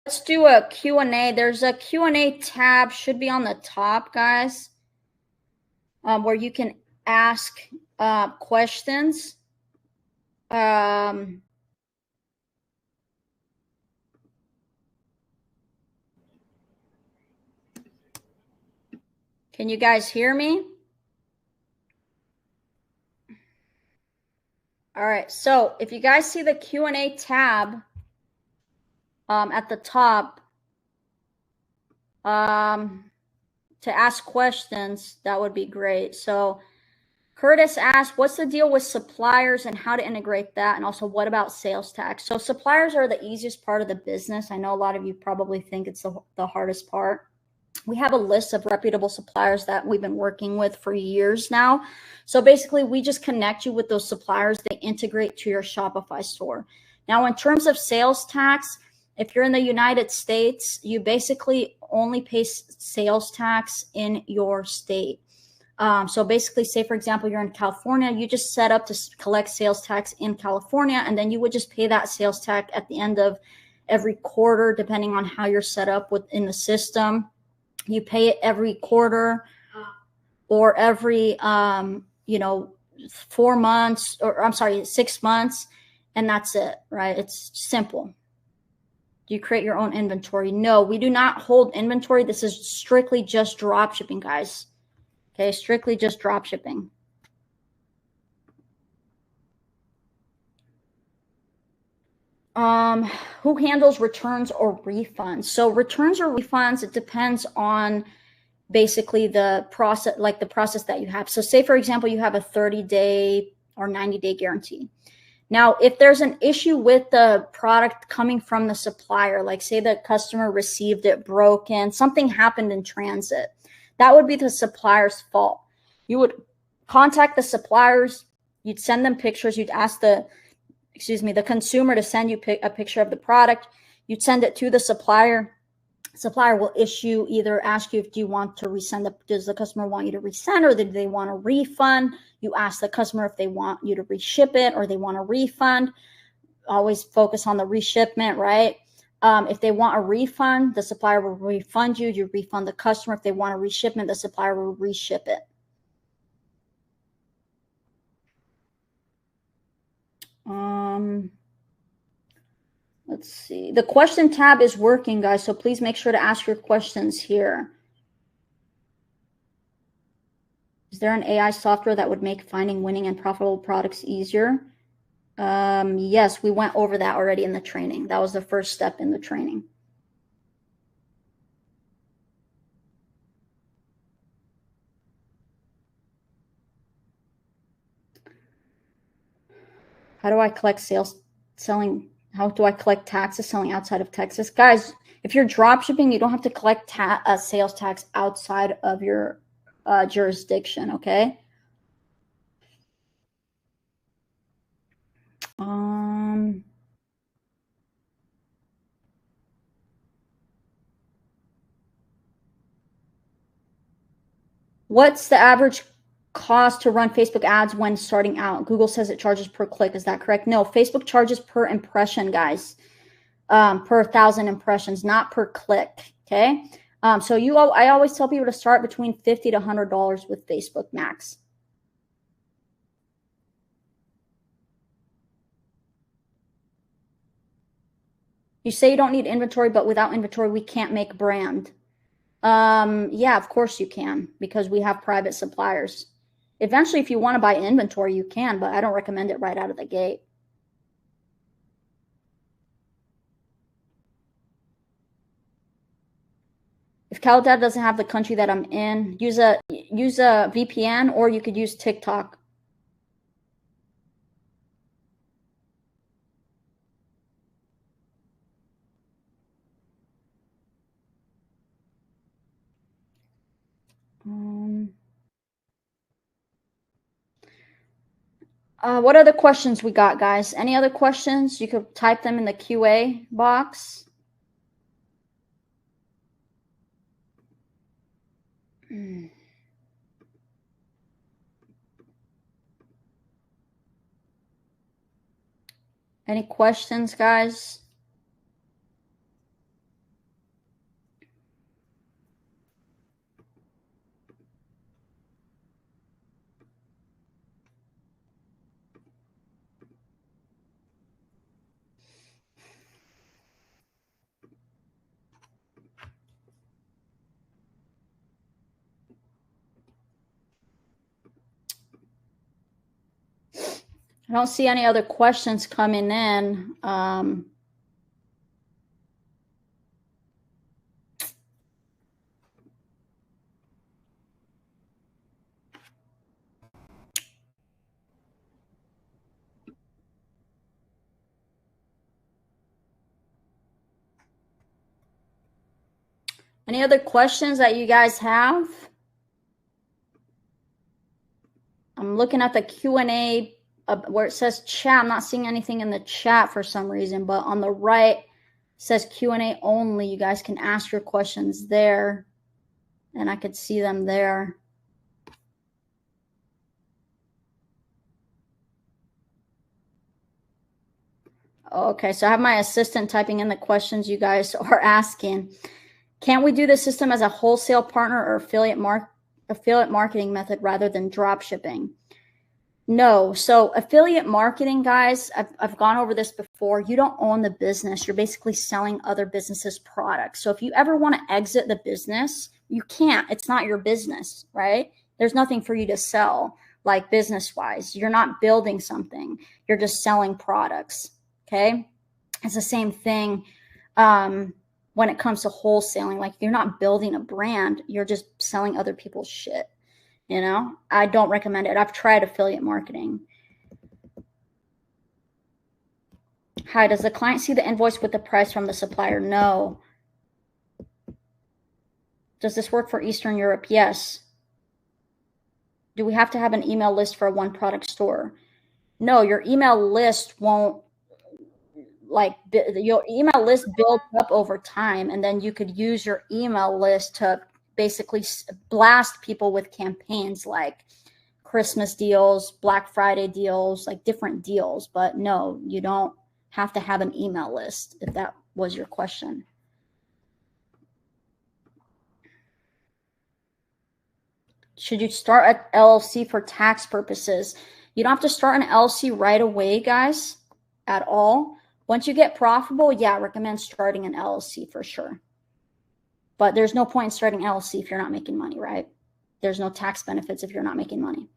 let's do a Q&A. There's a Q&A tab, should be on the top, guys, where you can ask questions. Can you guys hear me? All right, so if you guys see the Q&A tab at the top, to ask questions, that would be great. So Curtis asked, what's the deal with suppliers and how to integrate that? And also, what about sales tax? So suppliers are the easiest part of the business. I know a lot of you probably think it's the hardest part. We have a list of reputable suppliers that we've been working with for years now. So basically, we just connect you with those suppliers. They integrate to your Shopify store. Now, in terms of sales tax, if you're in the United States, you basically only pay sales tax in your state. So basically, say, for example, you're in California, you just set up to collect sales tax in California, and then you would just pay that sales tax at the end of every quarter, depending on how you're set up within the system. You pay it every quarter or every, 4 months, or I'm sorry, 6 months, and that's it, right? It's simple. Do you create your own inventory? No, we do not hold inventory. This is strictly just drop shipping, guys. Okay, strictly just drop shipping. Who handles returns or refunds? So returns or refunds, it depends on basically the process, like the process that you have. So say, for example, you have a 30-day or 90-day guarantee. Now, if there's an issue with the product coming from the supplier, like say the customer received it broken, something happened in transit, that would be the supplier's fault. You would contact the suppliers, you'd send them pictures, you'd ask the consumer to send you a picture of the product, you'd send it to the supplier. Supplier will either ask you if do you want to resend does the customer want you to resend, or do they want a refund? You ask the customer if they want you to reship it or they want a refund. Always focus on the reshipment, right? If they want a refund, the supplier will refund you. You refund the customer. If they want a reshipment, the supplier will reship it. Let's see. The question tab is working, guys, so please make sure to ask your questions here. Is there an AI software that would make finding winning and profitable products easier? Yes, we went over that already in the training. That was the first step in the training. How do I collect how do I collect taxes selling outside of Texas? Guys, if you're drop shipping, you don't have to collect sales tax outside of your jurisdiction, okay? What's the average cost to run Facebook ads when starting out? Google says it charges per click. Is that correct? No, Facebook charges per impression, guys. Per 1,000 impressions, not per click. Okay. So I always tell people to start between $50 to $100 with Facebook Max. You say you don't need inventory, but without inventory, we can't make brand. Yeah, of course you can, because we have private suppliers. Eventually, if you want to buy inventory, you can, but I don't recommend it right out of the gate. If CalDAV doesn't have the country that I'm in, use a VPN, or you could use TikTok. What other questions we got, guys? Any other questions? You could type them in the QA box. Any questions, guys? I don't see any other questions coming in. Any other questions that you guys have? I'm looking at the Q&A where it says chat. I'm not seeing anything in the chat for some reason, but on the right it says Q&A only. You guys can ask your questions there, and I could see them there. Okay, so I have my assistant typing in the questions you guys are asking. Can we do the system as a wholesale partner or affiliate marketing method rather than drop shipping? No. So affiliate marketing, guys, I've gone over this before. You don't own the business. You're basically selling other businesses' products. So if you ever want to exit the business, you can't. It's not your business, right? There's nothing for you to sell, like business-wise. You're not building something. You're just selling products, okay? It's the same thing when it comes to wholesaling. Like, you're not building a brand. You're just selling other people's shit. You know, I don't recommend it. I've tried affiliate marketing. Hi, does the client see the invoice with the price from the supplier? No. Does this work for Eastern Europe? Yes. Do we have to have an email list for a one product store? No, your email list won't, like, your email list builds up over time, and then you could use your email list to basically blast people with campaigns like Christmas deals, Black Friday deals, like different deals. But no, you don't have to have an email list, if that was your question. Should you start an LLC for tax purposes? You don't have to start an LLC right away, guys, at all. Once you get profitable, yeah, I recommend starting an LLC for sure. But there's no point in starting LLC if you're not making money, right? There's no tax benefits if you're not making money.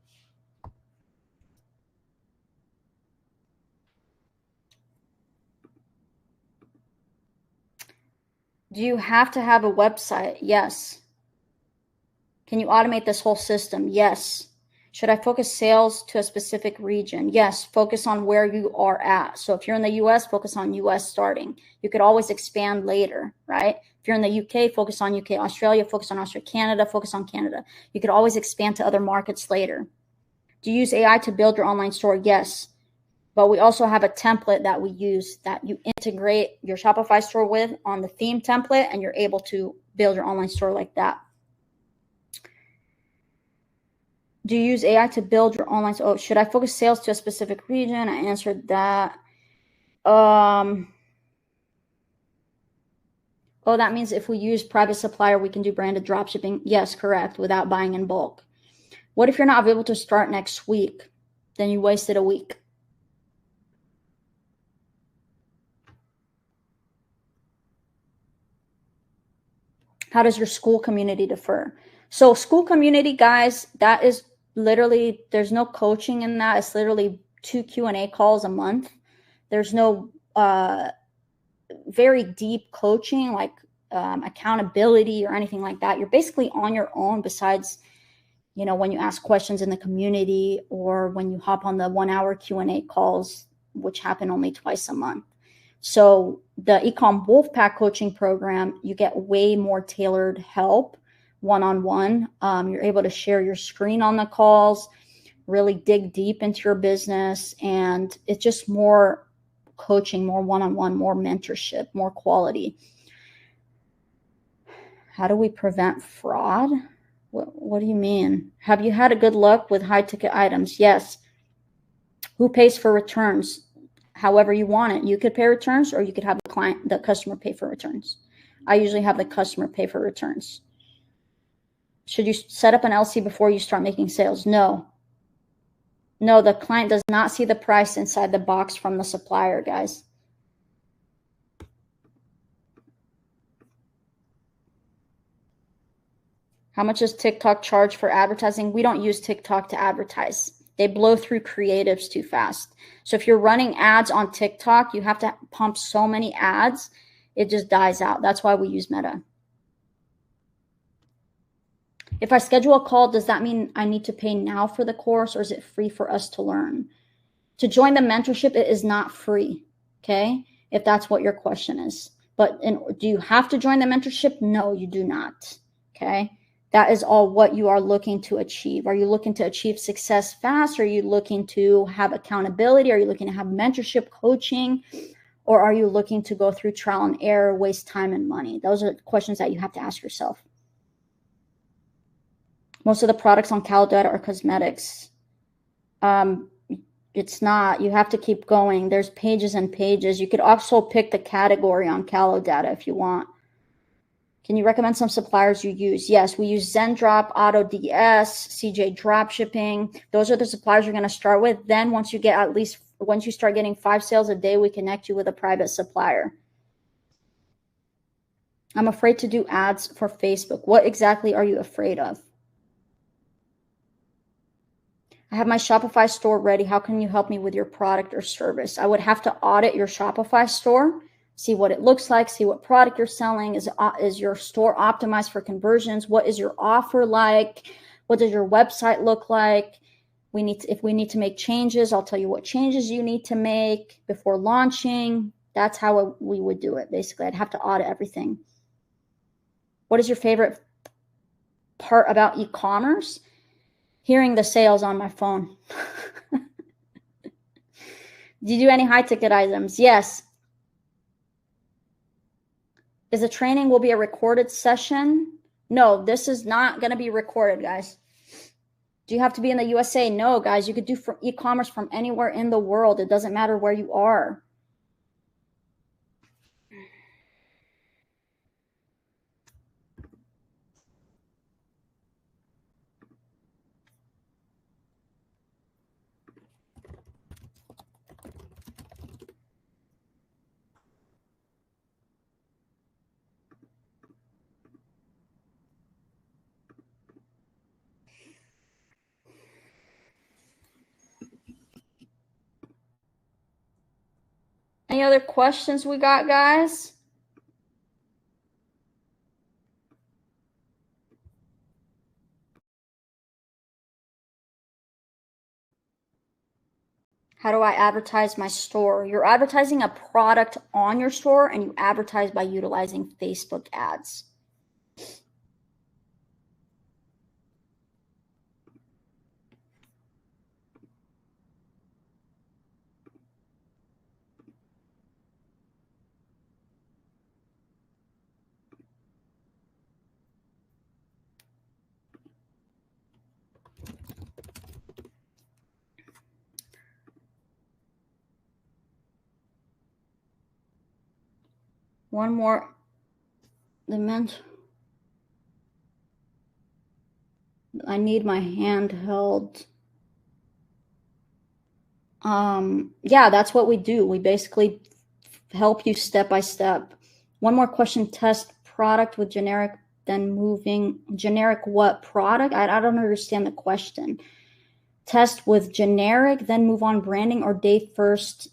Do you have to have a website? Yes. Can you automate this whole system? Yes. Should I focus sales to a specific region? Yes. Focus on where you are at. So if you're in the US, focus on US starting. You could always expand later, right? If you're in the UK, focus on UK. Australia, focus on Australia. Canada, focus on Canada. You could always expand to other markets later. Do you use AI to build your online store? Yes. But we also have a template that we use that you integrate your Shopify store with on the theme template, and you're able to build your online store like that. Do you use AI to build your online store? Oh, should I focus sales to a specific region? I answered that. Oh, that means if we use private supplier, we can do branded drop shipping. Yes, correct, without buying in bulk. What if you're not able to start next week? Then you wasted a week. How does your school community differ? So school community, guys, that is literally, there's no coaching in that. It's literally 2 Q&A calls a month. There's no very deep coaching, like accountability or anything like that. You're basically on your own, besides, you know, when you ask questions in the community or when you hop on the 1-hour Q&A calls, which happen only twice a month. So the Ecom Wolfpack coaching program, you get way more tailored help one-on-one. You're able to share your screen on the calls, really dig deep into your business, and it's just more coaching, more one-on-one, more mentorship, more quality. How do we prevent fraud? What do you mean? Have you had a good luck with high ticket items? Yes. Who pays for returns? However you want it. You could pay returns, or you could have the customer pay for returns. I usually have the customer pay for returns. Should you set up an LC before you start making sales? No. No, the client does not see the price inside the box from the supplier, guys. How much does TikTok charge for advertising? We don't use TikTok to advertise. They blow through creatives too fast. So if you're running ads on TikTok, you have to pump so many ads, it just dies out. That's why we use Meta. If I schedule a call, does that mean I need to pay now for the course, or is it free for us to learn? To join the mentorship, it is not free, okay? If that's what your question is. But do you have to join the mentorship? No, you do not, okay? That is all what you are looking to achieve. Are you looking to achieve success fast? Are you looking to have accountability? Are you looking to have mentorship coaching? Or are you looking to go through trial and error, waste time and money? Those are questions that you have to ask yourself. Most of the products on CalData are cosmetics. It's not. You have to keep going. There's pages and pages. You could also pick the category on CalData if you want. Can you recommend some suppliers you use? Yes, we use ZenDrop, AutoDS, CJ Dropshipping. Those are the suppliers you're going to start with. Then once you start getting 5 sales a day, we connect you with a private supplier. I'm afraid to do ads for Facebook. What exactly are you afraid of? I have my Shopify store ready. How can you help me with your product or service? I would have to audit your Shopify store, see what it looks like, see what product you're selling. Is your store optimized for conversions? What is your offer like? What does your website look like? If we need to make changes, I'll tell you what changes you need to make before launching. That's how we would do it. Basically, I'd have to audit everything. What is your favorite part about e-commerce? Hearing the sales on my phone. Do you do any high ticket items? Yes. Is the training will be a recorded session? No, this is not going to be recorded, guys. Do you have to be in the USA? No, guys. You could do e-commerce from anywhere in the world. It doesn't matter where you are. Any other questions we got, guys? How do I advertise my store? You're advertising a product on your store, and you advertise by utilizing Facebook ads. One more. I need my handheld. Yeah, that's what we do. We basically help you step by step. One more question. Test product with generic, then moving. Generic what product? I don't understand the question. Test with generic, then move on branding, or day first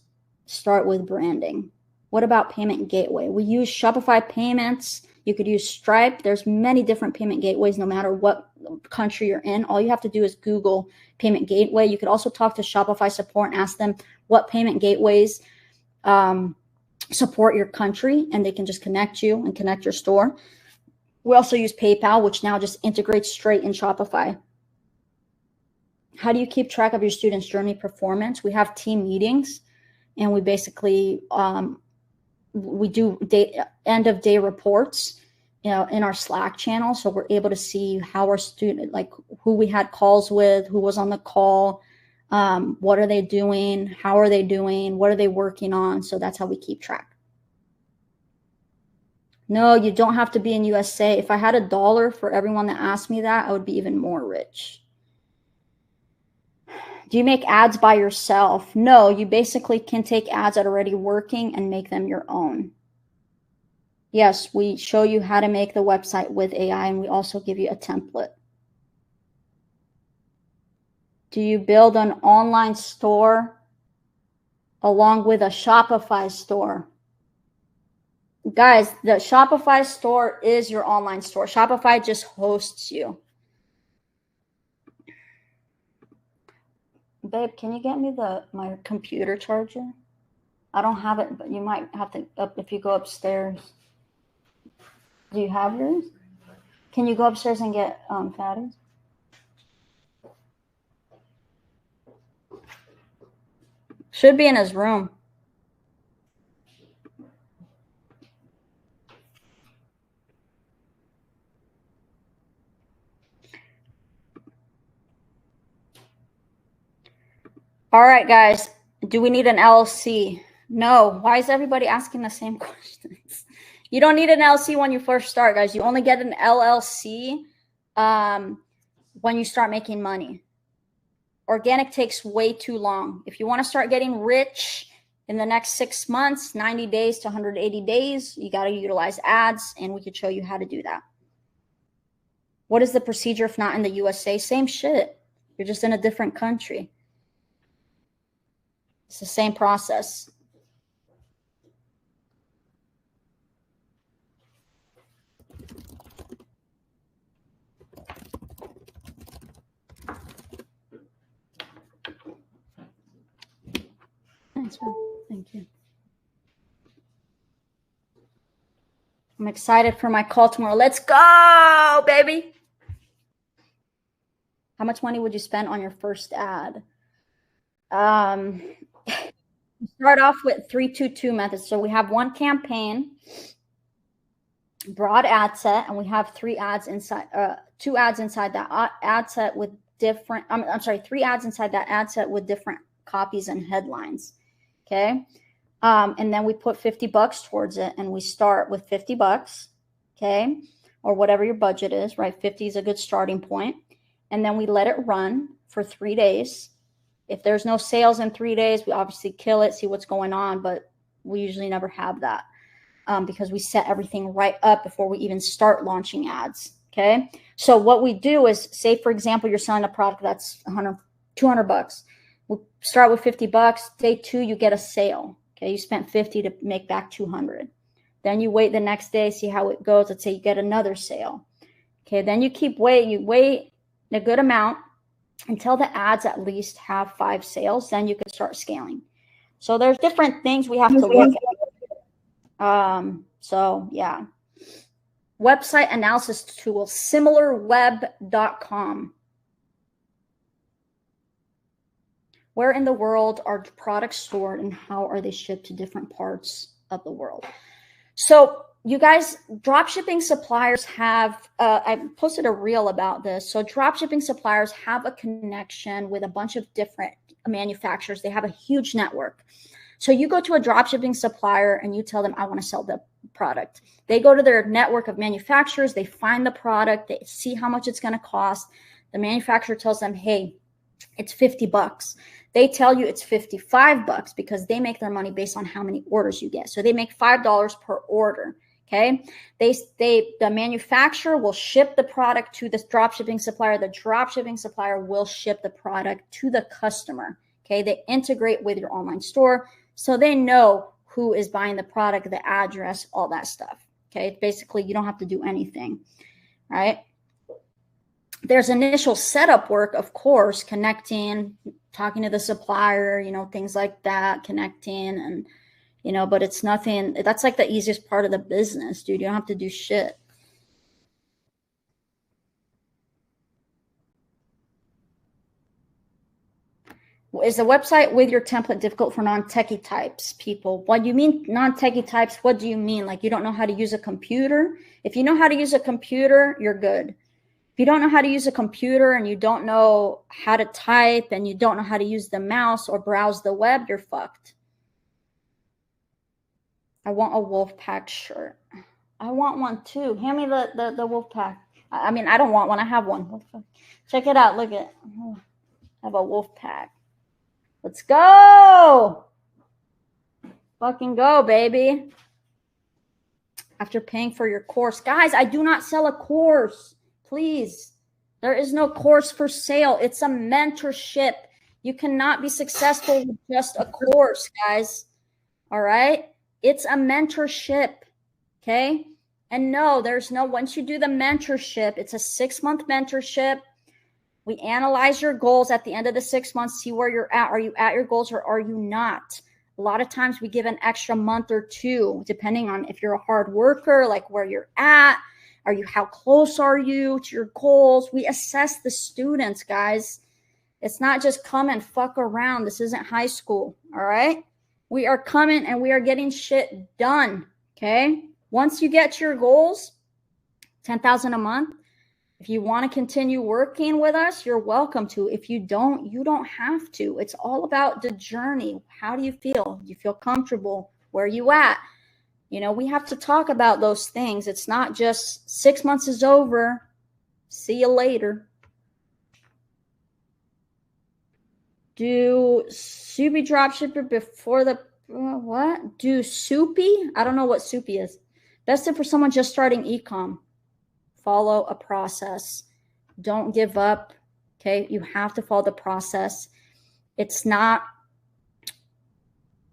start with branding? What about payment gateway? We use Shopify payments. You could use Stripe. There's many different payment gateways no matter what country you're in. All you have to do is Google payment gateway. You could also talk to Shopify support and ask them what payment gateways support your country, and they can just connect you and connect your store. We also use PayPal, which now just integrates straight in Shopify. How do you keep track of your students' journey performance? We have team meetings, and we basically we do end of day reports, in our Slack channel. So we're able to see how our student, like who we had calls with, who was on the call, what are they doing, how are they doing, what are they working on. So that's how we keep track. No, you don't have to be in USA. If I had $1 for everyone that asked me that, I would be even more rich. Do you make ads by yourself? No, you basically can take ads that are already working and make them your own. Yes, we show you how to make the website with AI, and we also give you a template. Do you build an online store along with a Shopify store? Guys, the Shopify store is your online store. Shopify just hosts you. Babe, can you get me my computer charger? I don't have it, but you might have to if you go upstairs. Do you have yours? Can you go upstairs and get Fatty's? Should be in his room. All right, guys. Do we need an LLC? No. Why is everybody asking the same questions? You don't need an LLC when you first start, guys. You only get an LLC when you start making money. Organic takes way too long. If you want to start getting rich in the next 6 months, 90 days to 180 days, you got to utilize ads, and we could show you how to do that. What is the procedure if not in the USA? Same shit. You're just in a different country. It's the same process. Thanks, man. Thank you. I'm excited for my call tomorrow. Let's go, baby. How much money would you spend on your first ad? Start off with 3-2-2 methods. So we have one campaign, broad ad set, and we have 3 ads inside, 2 ads inside that ad set with different, I'm sorry, 3 ads inside that ad set with different copies and headlines. Okay. And then we put $50 towards it, and we start with $50. Okay. Or whatever your budget is, right? 50 is a good starting point. And then we let it run for 3 days. If there's no sales in 3 days, we obviously kill it, see what's going on, but we usually never have that because we set everything right up before we even start launching ads. Okay. So what we do is, say, for example, you're selling a product that's $200. We'll start with $50. Day 2, you get a sale. Okay. You spent 50 to make back 200. Then you wait the next day, see how it goes. Let's say you get another sale. Okay. Then you keep waiting. You wait a good amount until the ads at least have 5 sales. Then you can start scaling. So there's different things we have to look at. So yeah. Website analysis tool, similarweb.com. Where in the world are products stored and how are they shipped to different parts of the world? So you guys, dropshipping suppliers have, I posted a reel about this. So dropshipping suppliers have a connection with a bunch of different manufacturers. They have a huge network. So you go to a dropshipping supplier and you tell them, I want to sell the product. They go to their network of manufacturers. They find the product. They see how much it's going to cost. The manufacturer tells them, hey, it's $50. They tell you it's $55 because they make their money based on how many orders you get. So they make $5 per order. Okay. The manufacturer will ship the product to the dropshipping supplier. The dropshipping supplier will ship the product to the customer. Okay. They integrate with your online store. So they know who is buying the product, the address, all that stuff. Okay. Basically, you don't have to do anything. Right. There's initial setup work, of course, connecting, talking to the supplier, things like that, connecting and, but it's nothing. That's like the easiest part of the business, dude. You don't have to do shit. Is the website with your template difficult for non-techie types people? What do you mean non-techie types? What do you mean? Like you don't know how to use a computer? If you know how to use a computer, you're good. If you don't know how to use a computer and you don't know how to type and you don't know how to use the mouse or browse the web, you're fucked. I want a Wolfpack shirt. I want one too. Hand me the Wolfpack. I mean, I don't want one. I have one. Check it out. Look at it. I have a Wolfpack. Let's go. Fucking go, baby. After paying for your course. Guys, I do not sell a course. Please. There is no course for sale. It's a mentorship. You cannot be successful with just a course, guys. All right? It's a mentorship. Okay? And no, there's no, once you do the mentorship, it's a 6-month mentorship. We analyze your goals at the end of the 6 months, see where you're at. Are you at your goals or are you not? A lot of times we give an extra month or two, depending on if you're a hard worker, like where you're at. Are you, how close are you to your goals? We assess the students, guys. It's not just come and fuck around. This isn't high school, all right? We are coming and we are getting shit done, okay? Once you get to your goals, 10,000 a month, if you want to continue working with us, you're welcome to. If you don't, you don't have to. It's all about the journey. How do you feel? Do you feel comfortable? Where are you at? You know, we have to talk about those things. It's not just 6 months is over. See you later. Do Soupy dropshipper before the, what? Do Soupy? I don't know what Soupy is. Best tip for someone just starting ecom. Follow a process. Don't give up. Okay. You have to follow the process. It's not,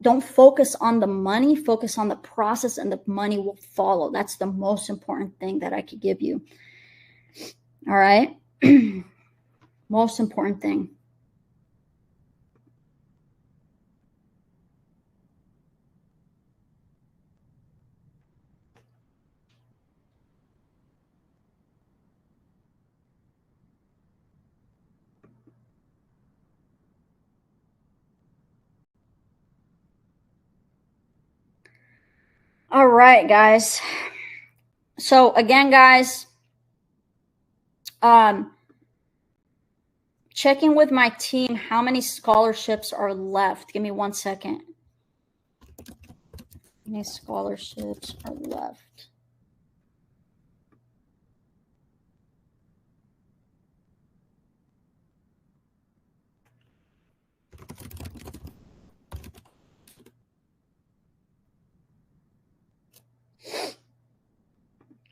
don't focus on the money, focus on the process and the money will follow. That's the most important thing that I could give you. All right. Most important thing. All right, guys. So again, guys, checking with my team, how many scholarships are left? Give me 1 second. How many scholarships are left?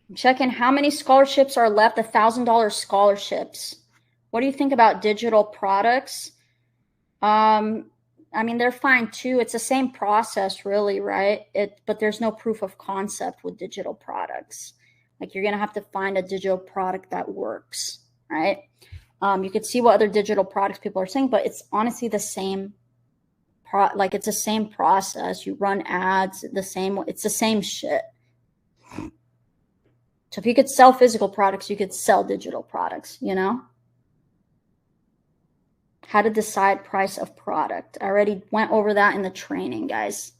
I'm checking how many scholarships are left, $1,000 scholarships. What do you think about digital products? I mean, they're fine too. It's the same process really, right? But there's no proof of concept with digital products. Like you're going to have to find a digital product that works, right? You could see what other digital products people are saying, but it's honestly the same like it's the same process. You run ads, it's the same shit. So if you could sell physical products, you could sell digital products, you know? How to decide price of product. I already went over that in the training, guys.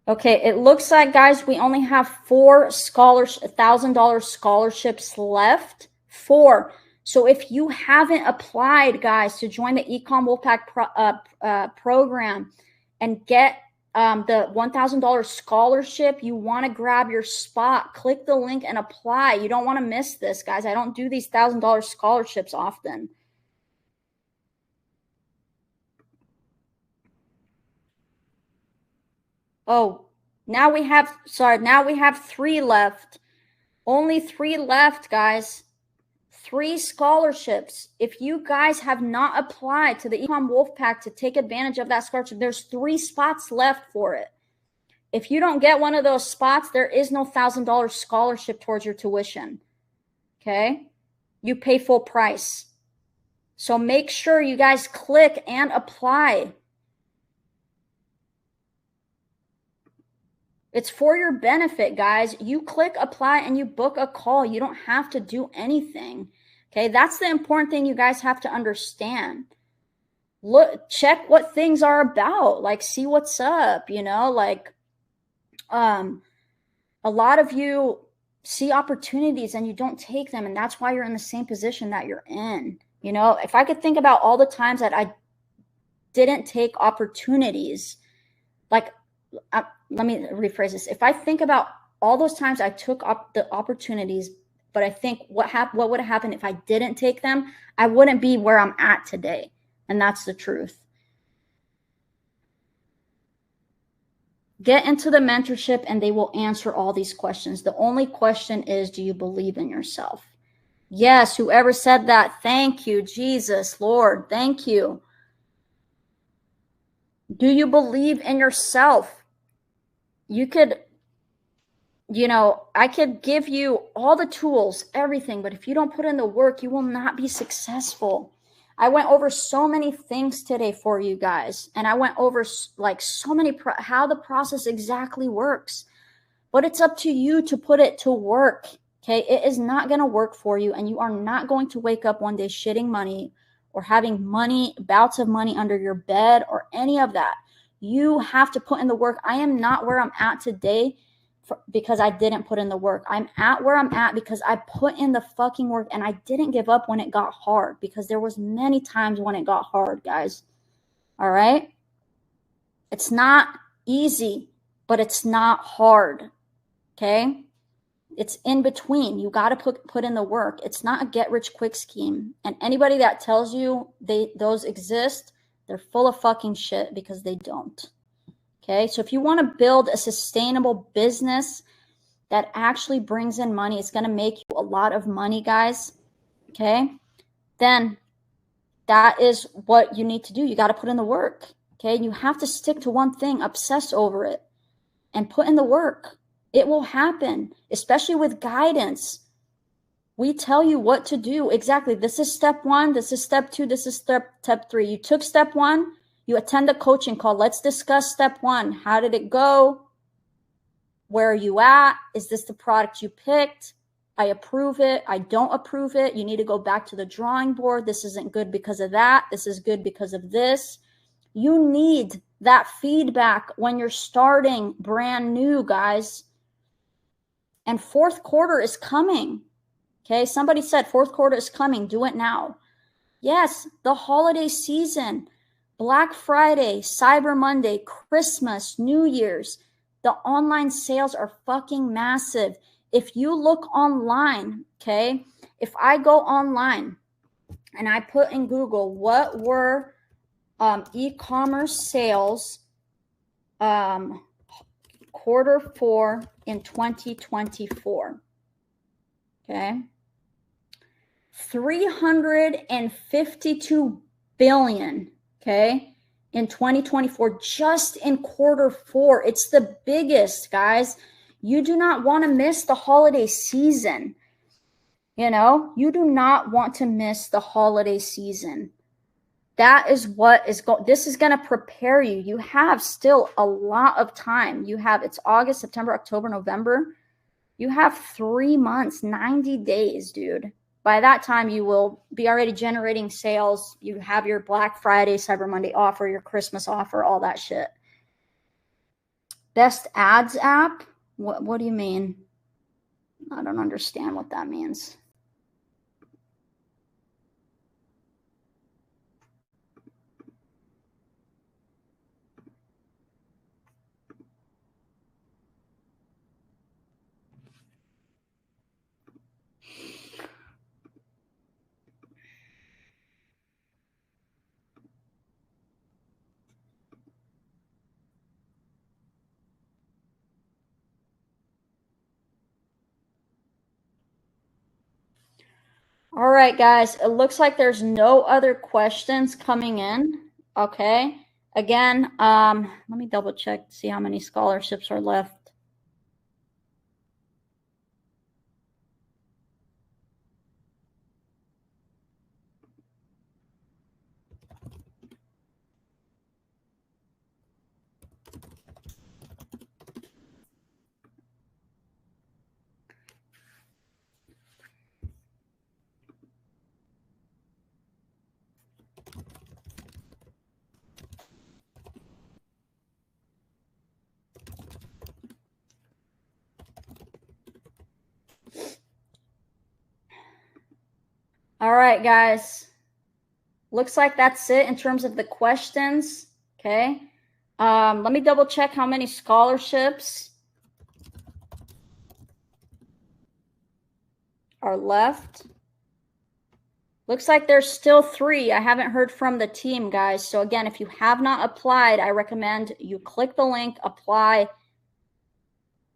Okay, it looks like, guys, we only have 4 $1,000 scholarships left. 4. So if you haven't applied, guys, to join the Ecom Wolfpack program and get the $1,000 scholarship, you want to grab your spot, click the link and apply. You don't want to miss this, guys. I don't do these $1,000 scholarships often. Oh, now we have 3 left. Only 3 left, guys. 3 scholarships. If you guys have not applied to the Ecom Wolfpack to take advantage of that scholarship, there's 3 spots left for it. If you don't get one of those spots, there is no $1,000 scholarship towards your tuition. Okay? You pay full price. So make sure you guys click and apply. It's for your benefit, guys. You click apply and you book a call. You don't have to do anything. Okay, that's the important thing you guys have to understand. Look, check what things are about. Like, see what's up, you know, like a lot of you see opportunities and you don't take them. And that's why you're in the same position that you're in. You know, if I could think about all the times that I didn't take opportunities, like, let me rephrase this. If I think about all those times I took up the opportunities, but I think what would have happened if I didn't take them, I wouldn't be where I'm at today. And that's the truth. Get into the mentorship and they will answer all these questions. The only question is, do you believe in yourself? Yes, whoever said that, thank you, Jesus, Lord, thank you. Do you believe in yourself? You could, you know, I could give you all the tools, everything, but if you don't put in the work, you will not be successful. I went over so many things today for you guys, and I went over like so many, how the process exactly works, but it's up to you to put it to work. Okay. It is not going to work for you, and you are not going to wake up one day shitting money or having money, bouts of money under your bed or any of that. You have to put in the work. I am not where I'm at today because I didn't put in the work. I'm at where I'm at because I put in the fucking work, and I didn't give up when it got hard, because there was many times when it got hard, guys. All right. It's not easy, but it's not hard. Okay. It's in between. You got to put in the work. It's not a get rich quick scheme. And anybody that tells you those exist, they're full of fucking shit, because they don't. Okay. So if you want to build a sustainable business that actually brings in money, it's going to make you a lot of money, guys. Okay. Then that is what you need to do. You got to put in the work. Okay. You have to stick to one thing, obsess over it, and put in the work. It will happen, especially with guidance. We tell you what to do. Exactly. This is step 1. This is step 2. This is step 3. You took step 1. You attend a coaching call. Let's discuss step 1. How did it go? Where are you at? Is this the product you picked? I approve it. I don't approve it. You need to go back to the drawing board. This isn't good because of that. This is good because of this. You need that feedback when you're starting brand new, guys. And fourth quarter is coming. Okay. Somebody said fourth quarter is coming. Do it now. Yes. The holiday season, Black Friday, Cyber Monday, Christmas, New Year's, the online sales are fucking massive. If you look online, okay, if I go online and I put in Google, what were e-commerce sales quarter 4 in 2024. Okay. 352 billion. Okay. In 2024, just in quarter 4. It's the biggest, guys. You do not want to miss the holiday season. You know, you do not want to miss the holiday season. That is what is going, this is going to prepare you. You have still a lot of time. You have, it's August, September, October, November. You have 3 months, 90 days, dude. By that time, you will be already generating sales. You have your Black Friday, Cyber Monday offer, your Christmas offer, all that shit. Best ads app? What do you mean? I don't understand what that means. All right, guys, it looks like there's no other questions coming in. Okay. Again, let me double check to see how many scholarships are left. All right, guys. Looks like that's it in terms of the questions. Okay. Let me double check how many scholarships are left. Looks like there's still 3. I haven't heard from the team, guys. So again, if you have not applied, I recommend you click the link, apply.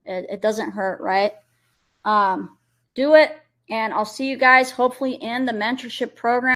It doesn't hurt, right? Do it, and I'll see you guys hopefully in the mentorship program.